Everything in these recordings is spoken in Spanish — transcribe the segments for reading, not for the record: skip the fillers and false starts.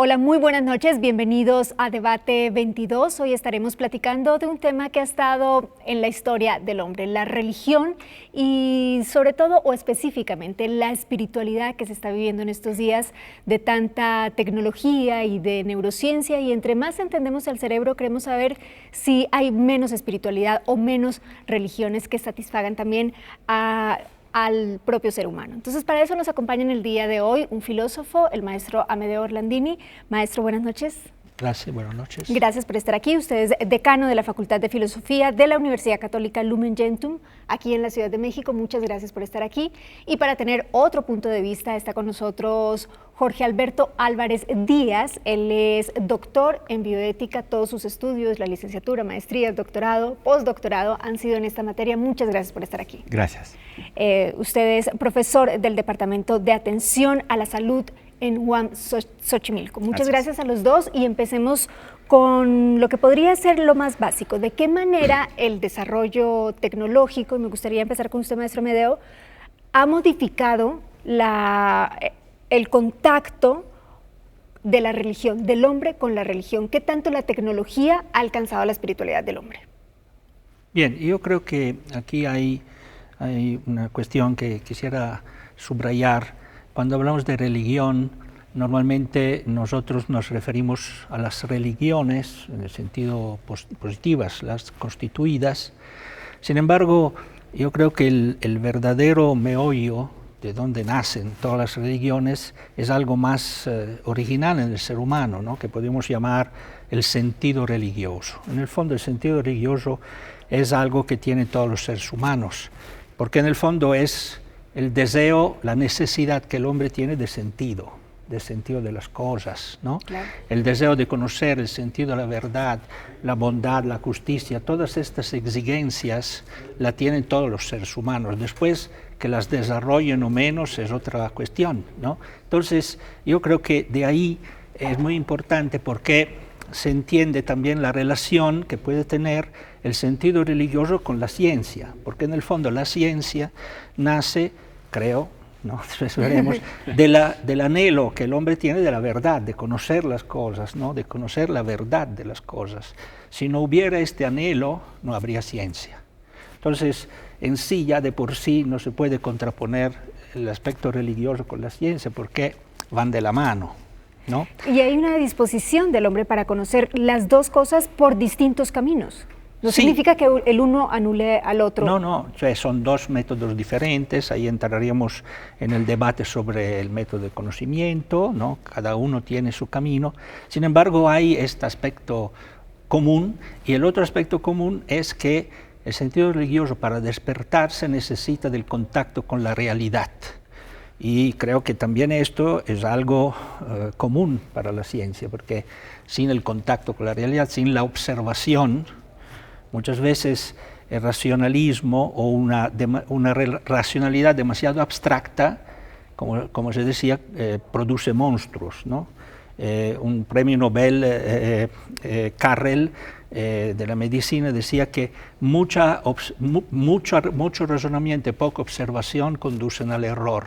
Hola, muy buenas noches, bienvenidos a Debate 22. Hoy estaremos platicando de un tema que ha estado en la historia del hombre, la religión y sobre todo o específicamente la espiritualidad que se está viviendo en estos días de tanta tecnología y de neurociencia, y entre más entendemos el cerebro queremos saber si hay menos espiritualidad o menos religiones que satisfagan también al propio ser humano. Entonces, para eso nos acompaña en el día de hoy un filósofo, el maestro Amedeo Orlandini. Maestro, buenas noches. Gracias, buenas noches. Gracias por estar aquí. Usted es decano de la Facultad de Filosofía de la Universidad Católica Lumen Gentium, aquí en la Ciudad de México. Muchas gracias por estar aquí. Y para tener otro punto de vista está con nosotros Jorge Alberto Álvarez Díaz. Él es doctor en bioética. Todos sus estudios, la licenciatura, maestría, doctorado, postdoctorado han sido en esta materia. Muchas gracias por estar aquí. Gracias. Usted es profesor del Departamento de Atención a la Salud en UAM Xochimilco. Muchas gracias a los dos y empecemos con lo que podría ser lo más básico. ¿De qué manera el desarrollo tecnológico, y me gustaría empezar con usted, maestro Amedeo, ha modificado el contacto de la religión, del hombre con la religión? ¿Qué tanto la tecnología ha alcanzado la espiritualidad del hombre? Bien, yo creo que aquí hay una cuestión que quisiera subrayar. Cuando hablamos de religión, normalmente nosotros nos referimos a las religiones, en el sentido positivas, las constituidas. Sin embargo, yo creo que el verdadero meollo de donde nacen todas las religiones es algo más original en el ser humano, ¿no? Que podemos llamar el sentido religioso. En el fondo, el sentido religioso es algo que tienen todos los seres humanos, porque en el fondo es el deseo, la necesidad que el hombre tiene de sentido de las cosas, ¿no? Claro. El deseo de conocer, el sentido de la verdad, la bondad, la justicia, todas estas exigencias la tienen todos los seres humanos. Después, que las desarrollen o menos es otra cuestión, ¿no? Entonces, yo creo que de ahí es muy importante porque se entiende también la relación que puede tener el sentido religioso con la ciencia, porque en el fondo la ciencia nace, creo, ¿no? Después veremos, del anhelo que el hombre tiene de la verdad, de conocer las cosas, ¿no? De conocer la verdad de las cosas. Si no hubiera este anhelo, no habría ciencia. Entonces, en sí, ya de por sí, no se puede contraponer el aspecto religioso con la ciencia, porque van de la mano, ¿no? Y hay una disposición del hombre para conocer las dos cosas por distintos caminos. ¿No significa que el uno anule al otro? No, son dos métodos diferentes. Ahí entraríamos en el debate sobre el método de conocimiento, ¿no? Cada uno tiene su camino. Sin embargo, hay este aspecto común, y el otro aspecto común es que el sentido religioso para despertarse necesita del contacto con la realidad. Y creo que también esto es algo común para la ciencia, porque sin el contacto con la realidad, sin la observación, muchas veces el racionalismo o una racionalidad demasiado abstracta, como se decía, produce monstruos, ¿no? Un premio Nobel, Carrel, de la medicina, decía que mucho razonamiento y poca observación conducen al error.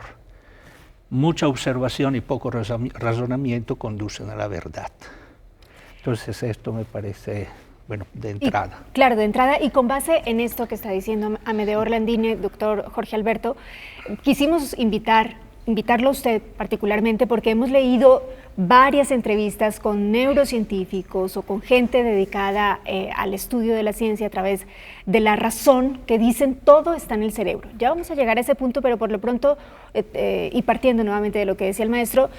Mucha observación y poco razonamiento conducen a la verdad. Entonces esto me parece, bueno, de entrada. Claro, de entrada, y con base en esto que está diciendo Amedeo Orlandini, doctor Jorge Alberto, quisimos invitarlo a usted particularmente porque hemos leído varias entrevistas con neurocientíficos o con gente dedicada al estudio de la ciencia a través de la razón, que dicen todo está en el cerebro. Ya vamos a llegar a ese punto, pero por lo pronto, y partiendo nuevamente de lo que decía el maestro,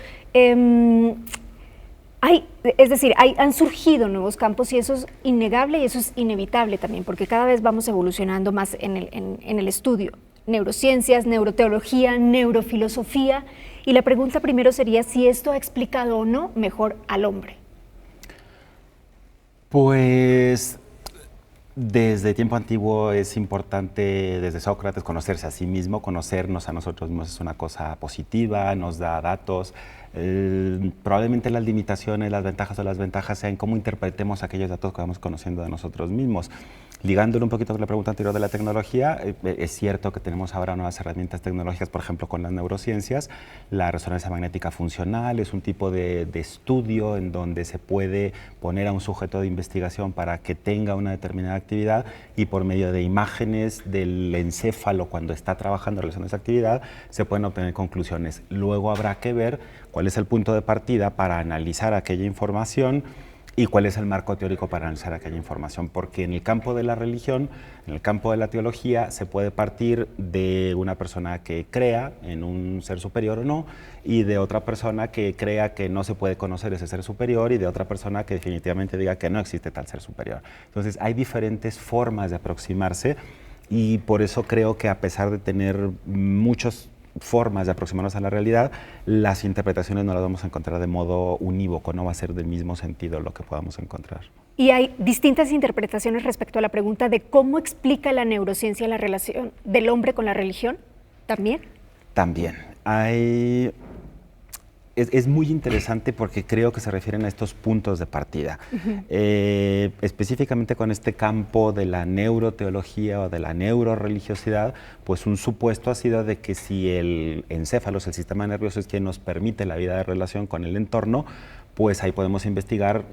han surgido nuevos campos, y eso es innegable y eso es inevitable también, porque cada vez vamos evolucionando más en el estudio. Neurociencias, neuroteología, neurofilosofía, y la pregunta primero sería si esto ha explicado o no mejor al hombre. Pues desde tiempo antiguo es importante, desde Sócrates, conocerse a sí mismo. Conocernos a nosotros mismos es una cosa positiva, nos da datos, Probablemente las limitaciones, las ventajas o las ventajas sean cómo interpretemos aquellos datos que vamos conociendo de nosotros mismos. Ligándolo un poquito con la pregunta anterior de la tecnología, es cierto que tenemos ahora nuevas herramientas tecnológicas, por ejemplo, con las neurociencias. La resonancia magnética funcional es un tipo de estudio en donde se puede poner a un sujeto de investigación para que tenga una determinada actividad y por medio de imágenes del encéfalo cuando está trabajando en relación a esa actividad se pueden obtener conclusiones. Luego habrá que ver cuál es el punto de partida para analizar aquella información y cuál es el marco teórico para analizar aquella información, porque en el campo de la religión, en el campo de la teología, se puede partir de una persona que crea en un ser superior o no, y de otra persona que crea que no se puede conocer ese ser superior, y de otra persona que definitivamente diga que no existe tal ser superior. Entonces, hay diferentes formas de aproximarse, y por eso creo que a pesar de tener muchos formas de aproximarnos a la realidad, las interpretaciones no las vamos a encontrar de modo unívoco, no va a ser del mismo sentido lo que podamos encontrar. Y hay distintas interpretaciones respecto a la pregunta de cómo explica la neurociencia la relación del hombre con la religión, ¿también? También. Es muy interesante porque creo que se refieren a estos puntos de partida. Específicamente con este campo de la neuroteología o de la neuroreligiosidad, pues un supuesto ha sido de que si el encéfalo, el sistema nervioso, es quien nos permite la vida de relación con el entorno, pues ahí podemos investigar,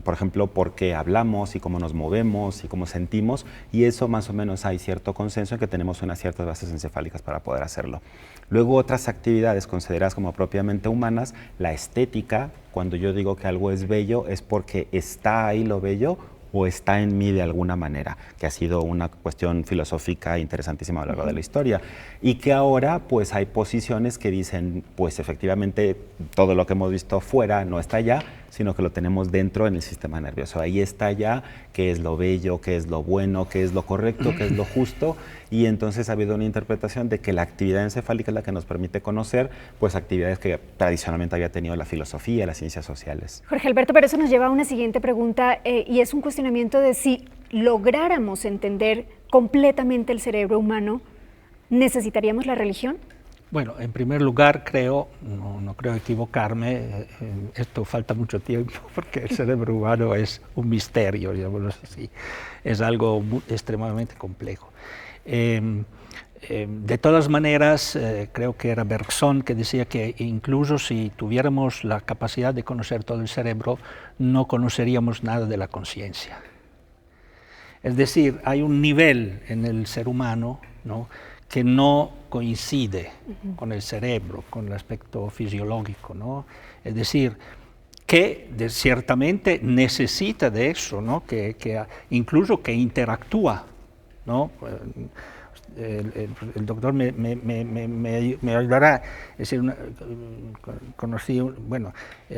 por ejemplo, por qué hablamos y cómo nos movemos y cómo sentimos, y eso más o menos hay cierto consenso en que tenemos unas ciertas bases encefálicas para poder hacerlo. Luego otras actividades consideradas como propiamente humanas, la estética, cuando yo digo que algo es bello es porque está ahí lo bello o está en mí de alguna manera, que ha sido una cuestión filosófica interesantísima a lo largo de la historia, y que ahora pues hay posiciones que dicen pues efectivamente todo lo que hemos visto fuera no está allá, sino que lo tenemos dentro en el sistema nervioso. Ahí está ya qué es lo bello, qué es lo bueno, qué es lo correcto, qué es lo justo, y entonces ha habido una interpretación de que la actividad encefálica es la que nos permite conocer pues actividades que tradicionalmente había tenido la filosofía, las ciencias sociales. Jorge Alberto, pero eso nos lleva a una siguiente pregunta y es un cuestionamiento de si lográramos entender completamente el cerebro humano, ¿necesitaríamos la religión? Bueno, en primer lugar, creo, no creo equivocarme, esto falta mucho tiempo porque el cerebro humano es un misterio, digámoslo así, es algo extremadamente complejo. De todas maneras, creo que era Bergson que decía que incluso si tuviéramos la capacidad de conocer todo el cerebro, no conoceríamos nada de la conciencia. Es decir, hay un nivel en el ser humano, ¿no?, que no coincide con el cerebro, con el aspecto fisiológico, ¿no? Es decir, que ciertamente necesita de eso, ¿no?, que incluso que interactúa, ¿no? El doctor me ayudará. Es decir,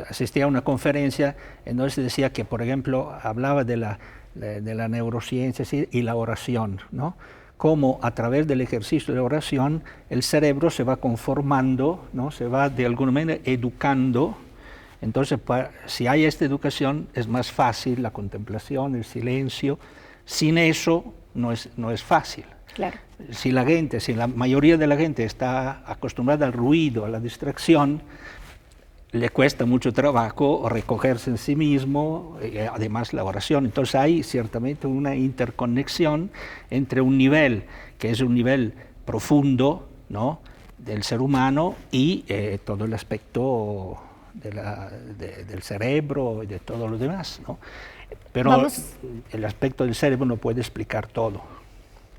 asistí a una conferencia en donde se decía que, por ejemplo, hablaba de la neurociencia y la oración, ¿no?, cómo a través del ejercicio de la oración el cerebro se va conformando, ¿no?, se va de alguna manera educando. Entonces, si hay esta educación, es más fácil la contemplación, el silencio. Sin eso no es fácil. Claro. Si la mayoría de la gente está acostumbrada al ruido, a la distracción, le cuesta mucho trabajo recogerse en sí mismo, además la oración. Entonces hay ciertamente una interconexión entre un nivel que es un nivel profundo, ¿no?, del ser humano y todo el aspecto del cerebro y de todo lo demás, ¿no? Pero el aspecto del cerebro no puede explicar todo.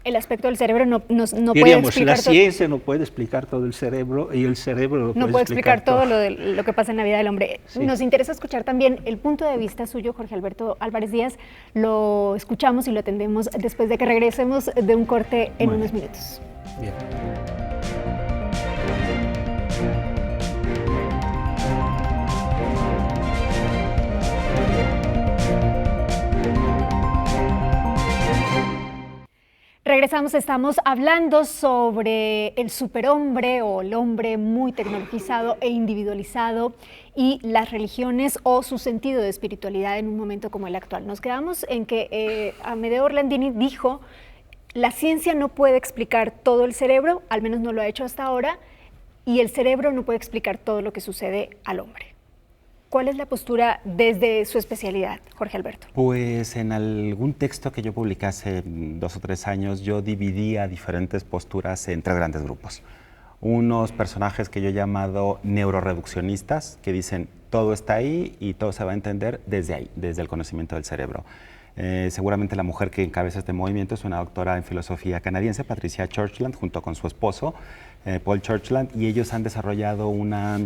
El aspecto del cerebro no puede explicar la ciencia no puede explicar todo el cerebro y el cerebro no puede explicar todo lo que pasa en la vida del hombre. Sí. Nos interesa escuchar también el punto de vista suyo, Jorge Alberto Álvarez Díaz. Lo escuchamos y lo atendemos después de que regresemos de un corte en unos minutos. Bien. Regresamos, estamos hablando sobre el superhombre o el hombre muy tecnologizado e individualizado y las religiones o su sentido de espiritualidad en un momento como el actual. Nos quedamos en que Amedeo Orlandini dijo, la ciencia no puede explicar todo el cerebro, al menos no lo ha hecho hasta ahora, y el cerebro no puede explicar todo lo que sucede al hombre. ¿Cuál es la postura desde su especialidad, Jorge Alberto? Pues en algún texto que yo publiqué hace 2 o 3 años, yo dividía diferentes posturas en 3 grandes grupos. Unos personajes que yo he llamado neuroreduccionistas, que dicen todo está ahí y todo se va a entender desde ahí, desde el conocimiento del cerebro. Seguramente la mujer que encabeza este movimiento es una doctora en filosofía canadiense, Patricia Churchland, junto con su esposo, Paul Churchland, y ellos han desarrollado una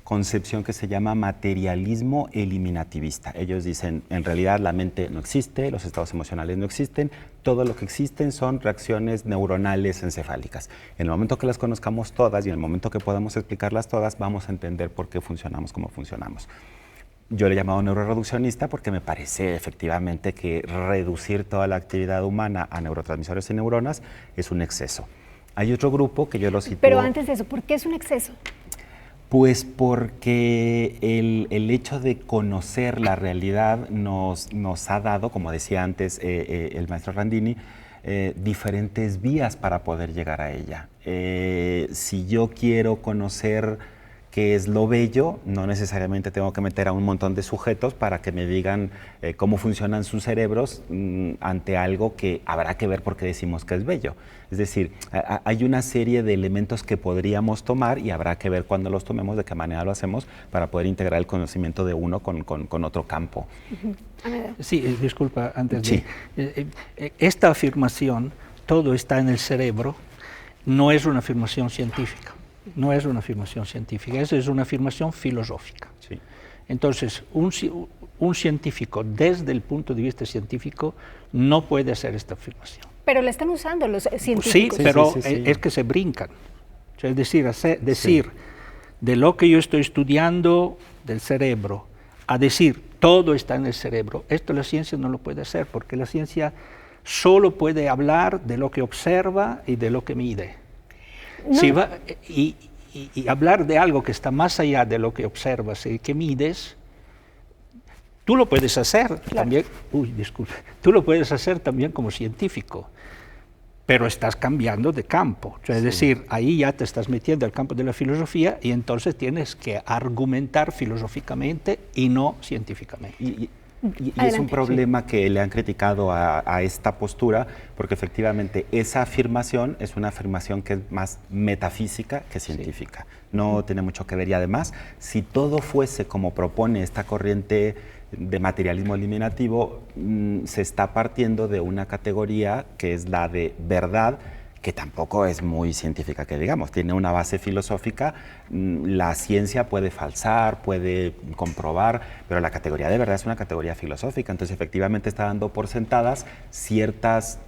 concepción que se llama materialismo eliminativista. Ellos dicen, en realidad la mente no existe, los estados emocionales no existen, todo lo que existen son reacciones neuronales encefálicas. En el momento que las conozcamos todas y en el momento que podamos explicarlas todas, vamos a entender por qué funcionamos como funcionamos. Yo le he llamado neuroreduccionista porque me parece efectivamente que reducir toda la actividad humana a neurotransmisores y neuronas es un exceso. Hay otro grupo que yo lo sitúo... Pero antes de eso, ¿por qué es un exceso? Pues porque el hecho de conocer la realidad nos ha dado, como decía antes el maestro Randini, diferentes vías para poder llegar a ella. Si yo quiero conocer qué es lo bello, no necesariamente tengo que meter a un montón de sujetos para que me digan cómo funcionan sus cerebros ante algo que habrá que ver por qué decimos que es bello. Es decir, hay una serie de elementos que podríamos tomar y habrá que ver cuando los tomemos, de qué manera lo hacemos para poder integrar el conocimiento de uno con otro campo. Sí, disculpa, antes sí. Esta afirmación, todo está en el cerebro, no es una afirmación científica. No es una afirmación científica, esa es una afirmación filosófica. Sí. Entonces, un científico, desde el punto de vista científico, no puede hacer esta afirmación. Pero la están usando los científicos. Sí, pero es que se brincan. O sea, es decir, decir de lo que yo estoy estudiando del cerebro, a decir todo está en el cerebro, esto la ciencia no lo puede hacer, porque la ciencia solo puede hablar de lo que observa y de lo que mide. No. Si va, y hablar de algo que está más allá de lo que observas y que mides, tú lo puedes hacer también, tú lo puedes hacer también como científico, pero estás cambiando de campo. O sea, es decir, ahí ya te estás metiendo al campo de la filosofía y entonces tienes que argumentar filosóficamente y no científicamente. Y es un problema que le han criticado a esta postura, porque efectivamente esa afirmación es una afirmación que es más metafísica que científica. No tiene mucho que ver, y además, si todo fuese como propone esta corriente de materialismo eliminativo, se está partiendo de una categoría que es la de verdad, que tampoco es muy científica, que digamos, tiene una base filosófica. La ciencia puede falsar, puede comprobar, pero la categoría de verdad es una categoría filosófica. Entonces, efectivamente está dando por sentadas ciertas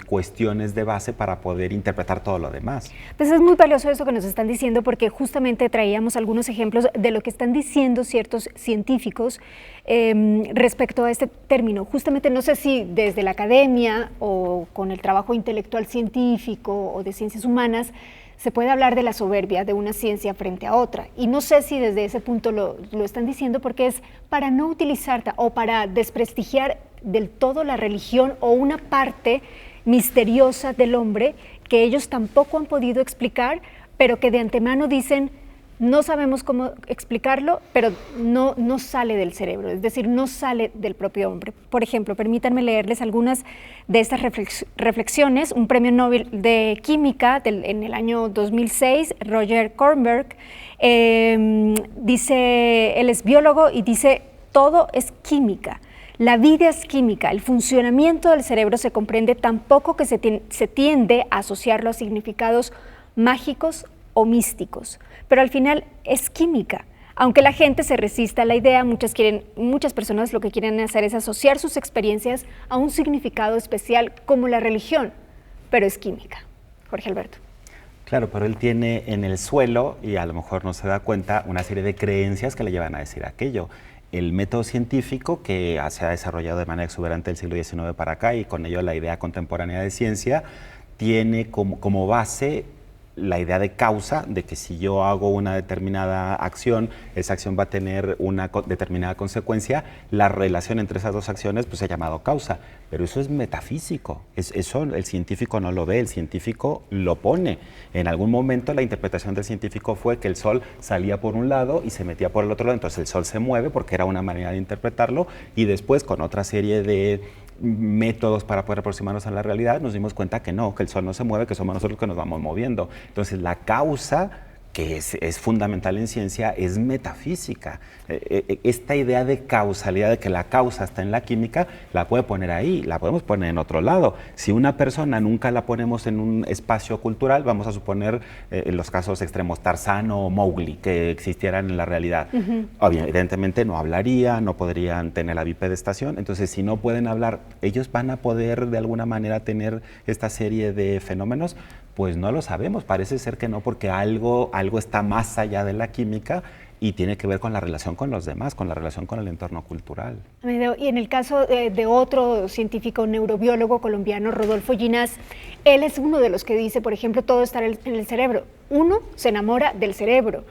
cuestiones de base para poder interpretar todo lo demás. Pues es muy valioso eso que nos están diciendo, porque justamente traíamos algunos ejemplos de lo que están diciendo ciertos científicos respecto a este término. Justamente no sé si desde la academia o con el trabajo intelectual científico o de ciencias humanas se puede hablar de la soberbia de una ciencia frente a otra. Y no sé si desde ese punto lo están diciendo, porque es para no utilizar o para desprestigiar del todo la religión o una parte misteriosa del hombre que ellos tampoco han podido explicar, pero que de antemano dicen, no sabemos cómo explicarlo, pero no sale del cerebro, es decir, no sale del propio hombre. Por ejemplo, permítanme leerles algunas de estas reflexiones. Un premio Nobel de Química en el año 2006, Roger Kornberg, dice, él es biólogo y dice, todo es química. La vida es química, el funcionamiento del cerebro se comprende tan poco que se tiende a asociarlo a significados mágicos o místicos, pero al final es química. Aunque la gente se resista a la idea, muchas personas lo que quieren hacer es asociar sus experiencias a un significado especial como la religión, pero es química. Jorge Alberto. Claro, pero él tiene en el suelo, y a lo mejor no se da cuenta, una serie de creencias que le llevan a decir aquello. El método científico, que se ha desarrollado de manera exuberante del siglo XIX para acá, y con ello la idea contemporánea de ciencia, tiene como base la idea de causa, de que si yo hago una determinada acción, esa acción va a tener una determinada consecuencia, la relación entre esas dos acciones pues se ha llamado causa, pero eso es metafísico, eso el científico no lo ve, el científico lo pone. En algún momento la interpretación del científico fue que el sol salía por un lado y se metía por el otro lado, entonces el sol se mueve porque era una manera de interpretarlo, y después con otra serie de métodos para poder aproximarnos a la realidad, nos dimos cuenta que no, que el sol no se mueve, que somos nosotros los que nos vamos moviendo. Entonces la causa, que es fundamental en ciencia, es metafísica. Esta idea de causalidad, de que la causa está en la química, la puede poner ahí, la podemos poner en otro lado. Si una persona nunca la ponemos en un espacio cultural, vamos a suponer, en los casos extremos, Tarzán o Mowgli, que existieran en la realidad. Evidentemente no hablaría, no podrían tener la bipedestación, entonces si no pueden hablar, ¿ellos van a poder de alguna manera tener esta serie de fenómenos? Pues no lo sabemos, parece ser que no, porque algo está más allá de la química y tiene que ver con la relación con los demás, con la relación con el entorno cultural. Y en el caso de otro científico neurobiólogo colombiano, Rodolfo Ginás, él es uno de los que dice, por ejemplo, todo está en el cerebro. Uno se enamora del cerebro.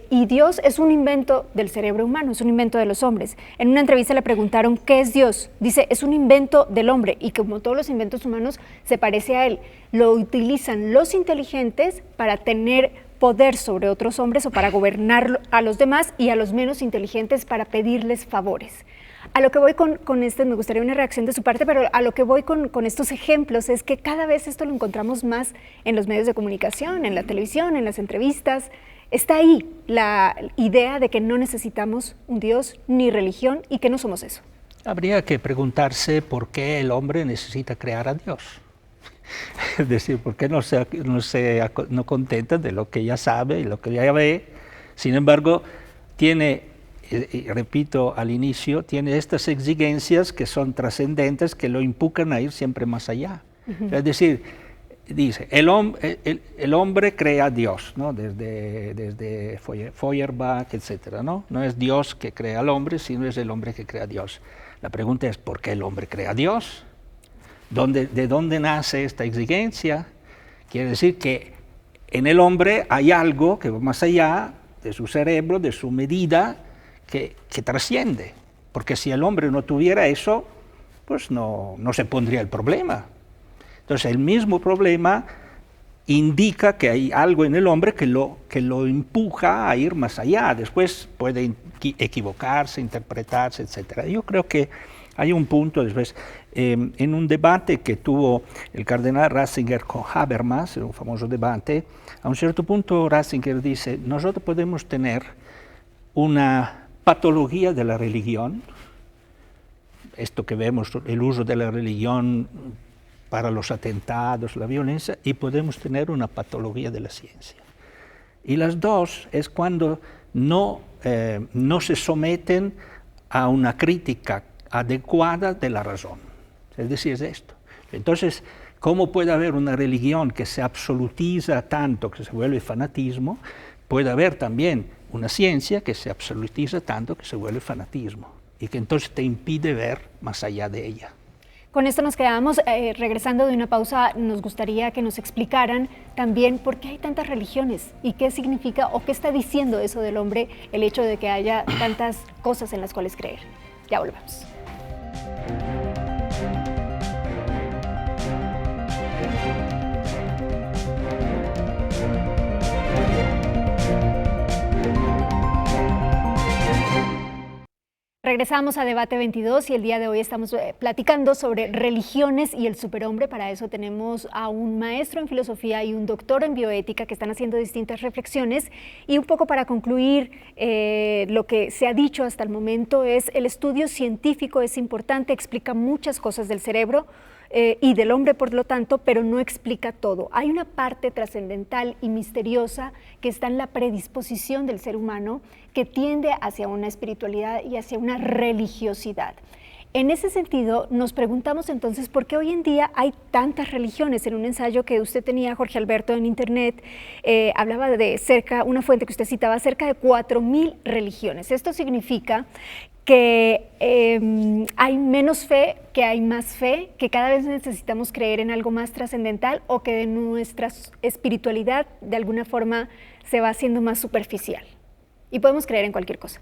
Y Dios es un invento del cerebro humano, es un invento de los hombres. En una entrevista le preguntaron, ¿qué es Dios? Dice, es un invento del hombre, y como todos los inventos humanos, se parece a él. Lo utilizan los inteligentes para tener poder sobre otros hombres o para gobernar a los demás, y a los menos inteligentes para pedirles favores. A lo que voy con esto, me gustaría una reacción de su parte, pero a lo que voy con estos ejemplos es que cada vez esto lo encontramos más en los medios de comunicación, en la televisión, en las entrevistas. Está ahí la idea de que no necesitamos un Dios ni religión y que no somos eso. Habría que preguntarse por qué el hombre necesita crear a Dios. Es decir, ¿por qué no contenta de lo que ya sabe y lo que ya ve? Sin embargo, tiene, y repito al inicio, tiene estas exigencias que son trascendentes, que lo empujan a ir siempre más allá. Es decir, dice, el hombre crea a Dios, ¿no? Desde Feuerbach, etc., ¿no? No es Dios que crea al hombre, sino es el hombre que crea a Dios. La pregunta es, ¿por qué el hombre crea a Dios? ¿De dónde nace esta exigencia? Quiere decir que en el hombre hay algo que va más allá de su cerebro, de su medida, que trasciende. Porque si el hombre no tuviera eso, pues no se pondría el problema. Entonces el mismo problema indica que hay algo en el hombre que lo empuja a ir más allá. Después puede equivocarse, interpretarse, etc. Yo creo que hay un punto después, en un debate que tuvo el cardenal Ratzinger con Habermas, un famoso debate, a un cierto punto Ratzinger dice, nosotros podemos tener una patología de la religión, esto que vemos, el uso de la religión para los atentados, la violencia, y podemos tener una patología de la ciencia. Y las dos es cuando no se someten a una crítica adecuada de la razón. Es decir, es esto. Entonces, ¿cómo puede haber una religión que se absolutiza tanto, que se vuelve fanatismo? Puede haber también una ciencia que se absolutiza tanto, que se vuelve fanatismo, y que entonces te impide ver más allá de ella. Con esto nos quedamos. Regresando de una pausa, nos gustaría que nos explicaran también por qué hay tantas religiones y qué significa o qué está diciendo eso del hombre, el hecho de que haya tantas cosas en las cuales creer. Ya volvemos. Regresamos a Debate 22 y el día de hoy estamos platicando sobre religiones y el superhombre. Para eso tenemos a un maestro en filosofía y un doctor en bioética que están haciendo distintas reflexiones. Y un poco para concluir, lo que se ha dicho hasta el momento es el estudio científico es importante, explica muchas cosas del cerebro y del hombre, por lo tanto, pero no explica todo. Hay una parte trascendental y misteriosa que está en la predisposición del ser humano, que tiende hacia una espiritualidad y hacia una religiosidad. En ese sentido, nos preguntamos entonces por qué hoy en día hay tantas religiones. En un ensayo que usted tenía, Jorge Alberto, en internet, hablaba de una fuente que usted citaba, cerca de 4.000 religiones. Esto significa que hay menos fe, que hay más fe, que cada vez necesitamos creer en algo más trascendental o que de nuestra espiritualidad de alguna forma se va haciendo más superficial y podemos creer en cualquier cosa.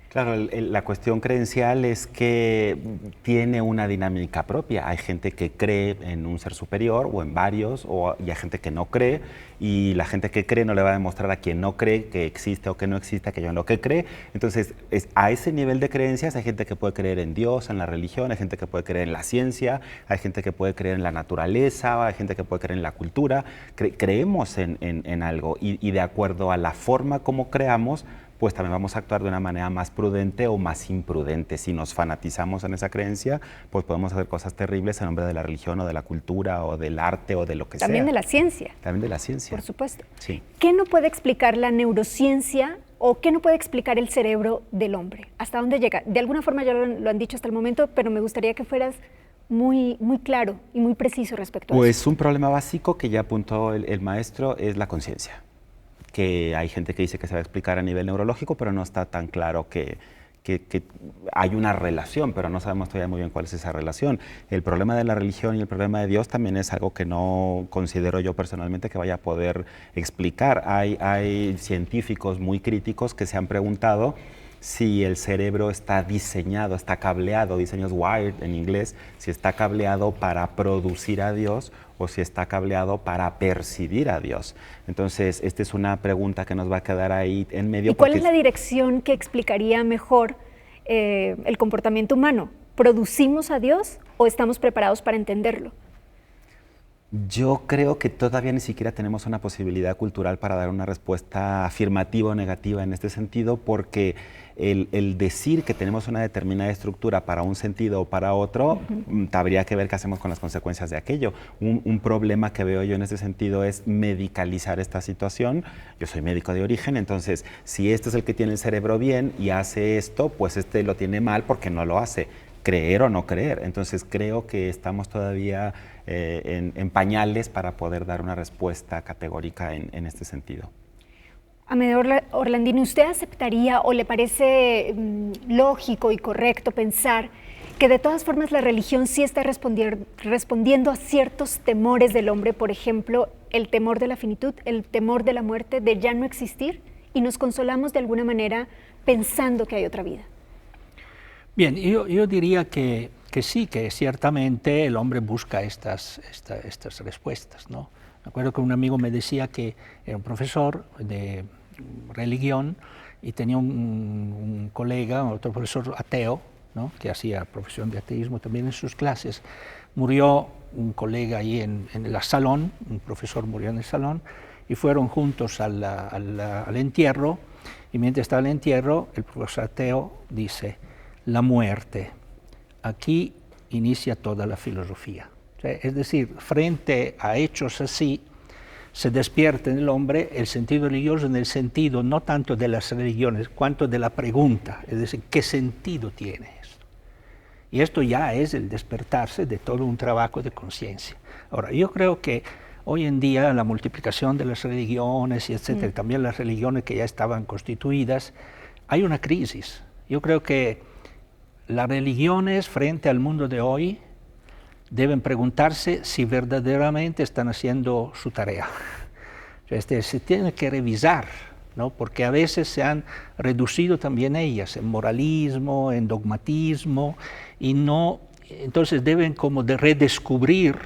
Claro, la cuestión creencial es que tiene una dinámica propia. Hay gente que cree en un ser superior o en varios, y hay gente que no cree, y la gente que cree no le va a demostrar a quien no cree que existe o que no existe aquello en lo que cree. Entonces, a ese nivel de creencias hay gente que puede creer en Dios, en la religión, hay gente que puede creer en la ciencia, hay gente que puede creer en la naturaleza, hay gente que puede creer en la cultura. Creemos en algo y de acuerdo a la forma como creamos, pues también vamos a actuar de una manera más prudente o más imprudente. Si nos fanatizamos en esa creencia, pues podemos hacer cosas terribles en nombre de la religión o de la cultura o del arte o de lo que sea. También de la ciencia. También de la ciencia. Por supuesto. Sí. ¿Qué no puede explicar la neurociencia o qué no puede explicar el cerebro del hombre? ¿Hasta dónde llega? De alguna forma ya lo han dicho hasta el momento, pero me gustaría que fueras muy claro y muy preciso respecto a eso. Pues un problema básico que ya apuntó el maestro es la conciencia. Que hay gente que dice que se va a explicar a nivel neurológico, pero no está tan claro que hay una relación, pero no sabemos todavía muy bien cuál es esa relación. El problema de la religión y el problema de Dios también es algo que no considero yo personalmente que vaya a poder explicar. Hay científicos muy críticos que se han preguntado si el cerebro está diseñado, está cableado, diseño es wired en inglés, si está cableado para producir a Dios o si está cableado para percibir a Dios. Entonces, esta es una pregunta que nos va a quedar ahí en medio. ¿Y cuál es la dirección que explicaría mejor el comportamiento humano? ¿Producimos a Dios o estamos preparados para entenderlo? Yo creo que todavía ni siquiera tenemos una posibilidad cultural para dar una respuesta afirmativa o negativa en este sentido, porque el decir que tenemos una determinada estructura para un sentido o para otro, habría que ver qué hacemos con las consecuencias de aquello. Un problema que veo yo en ese sentido es medicalizar esta situación. Yo soy médico de origen, entonces si este es el que tiene el cerebro bien y hace esto, pues este lo tiene mal porque no lo hace. Creer o no creer. Entonces creo que estamos todavía en pañales para poder dar una respuesta categórica en este sentido. Amedeo Orlandini, ¿usted aceptaría o le parece lógico y correcto pensar que de todas formas la religión sí está respondiendo a ciertos temores del hombre, por ejemplo, el temor de la finitud, el temor de la muerte, de ya no existir, y nos consolamos de alguna manera pensando que hay otra vida? Bien, yo diría que sí, que ciertamente el hombre busca estas respuestas, ¿no? Me acuerdo que un amigo me decía que era un profesor de religión y tenía un colega, otro profesor ateo, ¿no? Que hacía profesión de ateísmo también en sus clases. Murió un colega ahí en el salón, un profesor murió en el salón, y fueron juntos al entierro, y mientras estaba el entierro, el profesor ateo dice: la muerte, aquí inicia toda la filosofía. Es decir, frente a hechos así, se despierta en el hombre el sentido religioso en el sentido no tanto de las religiones, cuanto de la pregunta, es decir, ¿qué sentido tiene esto? Y esto ya es el despertarse de todo un trabajo de conciencia. Ahora, yo creo que hoy en día la multiplicación de las religiones, y etcétera, también las religiones que ya estaban constituidas, hay una crisis. Yo creo que las religiones frente al mundo de hoy deben preguntarse si verdaderamente están haciendo su tarea. Se tiene que revisar, ¿no? Porque a veces se han reducido también ellas en moralismo, en dogmatismo, y no, entonces deben como de redescubrir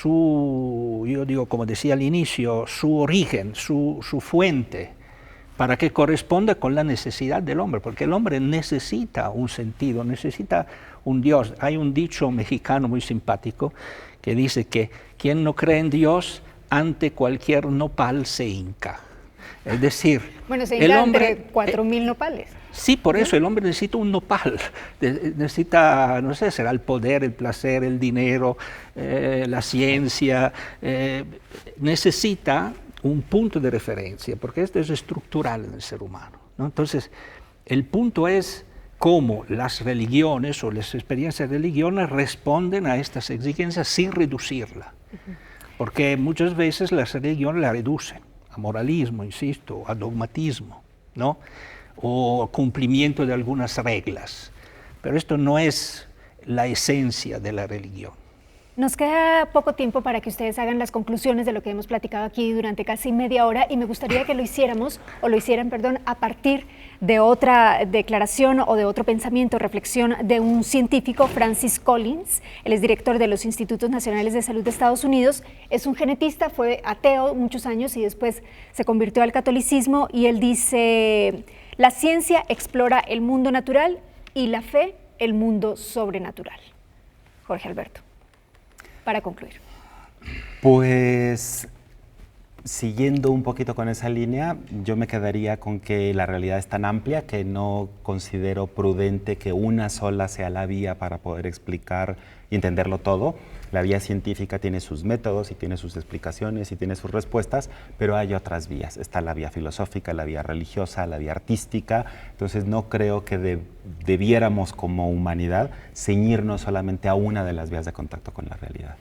yo digo, como decía al inicio, su origen, su fuente, para que corresponda con la necesidad del hombre, porque el hombre necesita un sentido, necesita un Dios. Hay un dicho mexicano muy simpático que dice que quien no cree en Dios, ante cualquier nopal se hinca. Es decir, bueno, se hinca entre 4,000 nopales. Sí, por eso el hombre necesita un nopal, necesita, no sé, será el poder, el placer, el dinero, la ciencia, necesita un punto de referencia, porque esto es estructural en el ser humano, ¿no? Entonces, el punto es cómo las religiones o las experiencias religiosas responden a estas exigencias sin reducirla, porque muchas veces las religiones la reducen a moralismo, insisto, a dogmatismo, ¿no? o cumplimiento de algunas reglas. Pero esto no es la esencia de la religión. Nos queda poco tiempo para que ustedes hagan las conclusiones de lo que hemos platicado aquí durante casi media hora y me gustaría que lo hicieran, a partir de otra declaración o de otro pensamiento, reflexión de un científico, Francis Collins. Él es director de los Institutos Nacionales de Salud de Estados Unidos, es un genetista, fue ateo muchos años y después se convirtió al catolicismo y él dice: la ciencia explora el mundo natural y la fe el mundo sobrenatural. Jorge Alberto, para concluir. Pues siguiendo un poquito con esa línea, yo me quedaría con que la realidad es tan amplia que no considero prudente que una sola sea la vía para poder explicar y entenderlo todo. La vía científica tiene sus métodos y tiene sus explicaciones y tiene sus respuestas, pero hay otras vías. Está la vía filosófica, la vía religiosa, la vía artística. Entonces no creo que debiéramos como humanidad ceñirnos solamente a una de las vías de contacto con la realidad.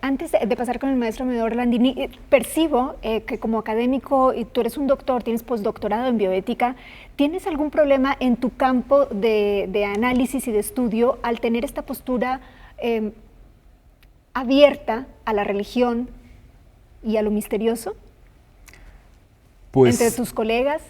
Antes de pasar con el maestro Amedeo Orlandini, percibo que como académico, y tú eres un doctor, tienes postdoctorado en bioética, ¿tienes algún problema en tu campo de análisis y de estudio al tener esta postura abierta a la religión y a lo misterioso? Pues, ¿entre tus colegas?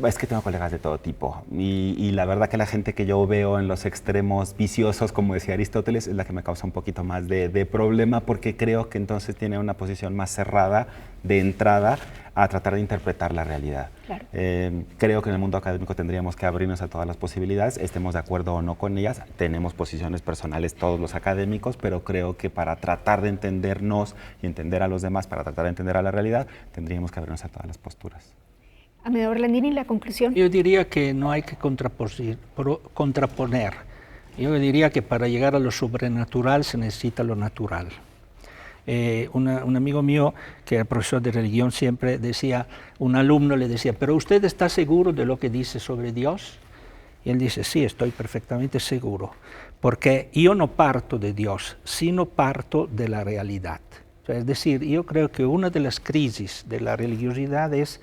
Es que tengo colegas de todo tipo y la verdad que la gente que yo veo en los extremos viciosos, como decía Aristóteles, es la que me causa un poquito más de problema, porque creo que entonces tiene una posición más cerrada de entrada a tratar de interpretar la realidad. Claro. Creo que en el mundo académico tendríamos que abrirnos a todas las posibilidades, estemos de acuerdo o no con ellas. Tenemos posiciones personales todos los académicos, pero creo que para tratar de entendernos y entender a los demás, para tratar de entender a la realidad, tendríamos que abrirnos a todas las posturas. Amedeo Orlandini, la conclusión. Yo diría que no hay que contraponer. Yo diría que para llegar a lo sobrenatural se necesita lo natural. Un amigo mío, que era profesor de religión, siempre decía, un alumno le decía: ¿pero usted está seguro de lo que dice sobre Dios? Y él dice: sí, estoy perfectamente seguro, porque yo no parto de Dios, sino parto de la realidad. O sea, es decir, yo creo que una de las crisis de la religiosidad es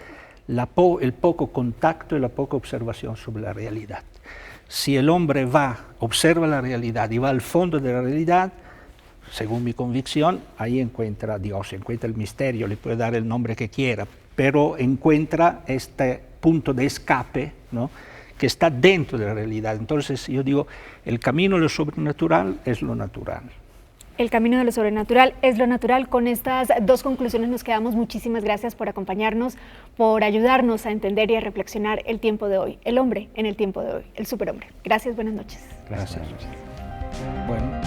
el poco contacto y la poca observación sobre la realidad. Si el hombre observa la realidad y va al fondo de la realidad, según mi convicción, ahí encuentra a Dios, encuentra el misterio, le puede dar el nombre que quiera, pero encuentra este punto de escape, ¿no?, que está dentro de la realidad. Entonces yo digo, el camino de lo sobrenatural es lo natural. El camino de lo sobrenatural es lo natural. Con estas dos conclusiones nos quedamos. Muchísimas gracias por acompañarnos, por ayudarnos a entender y a reflexionar el tiempo de hoy, el hombre en el tiempo de hoy, el superhombre. Gracias, buenas noches. Gracias. Bueno.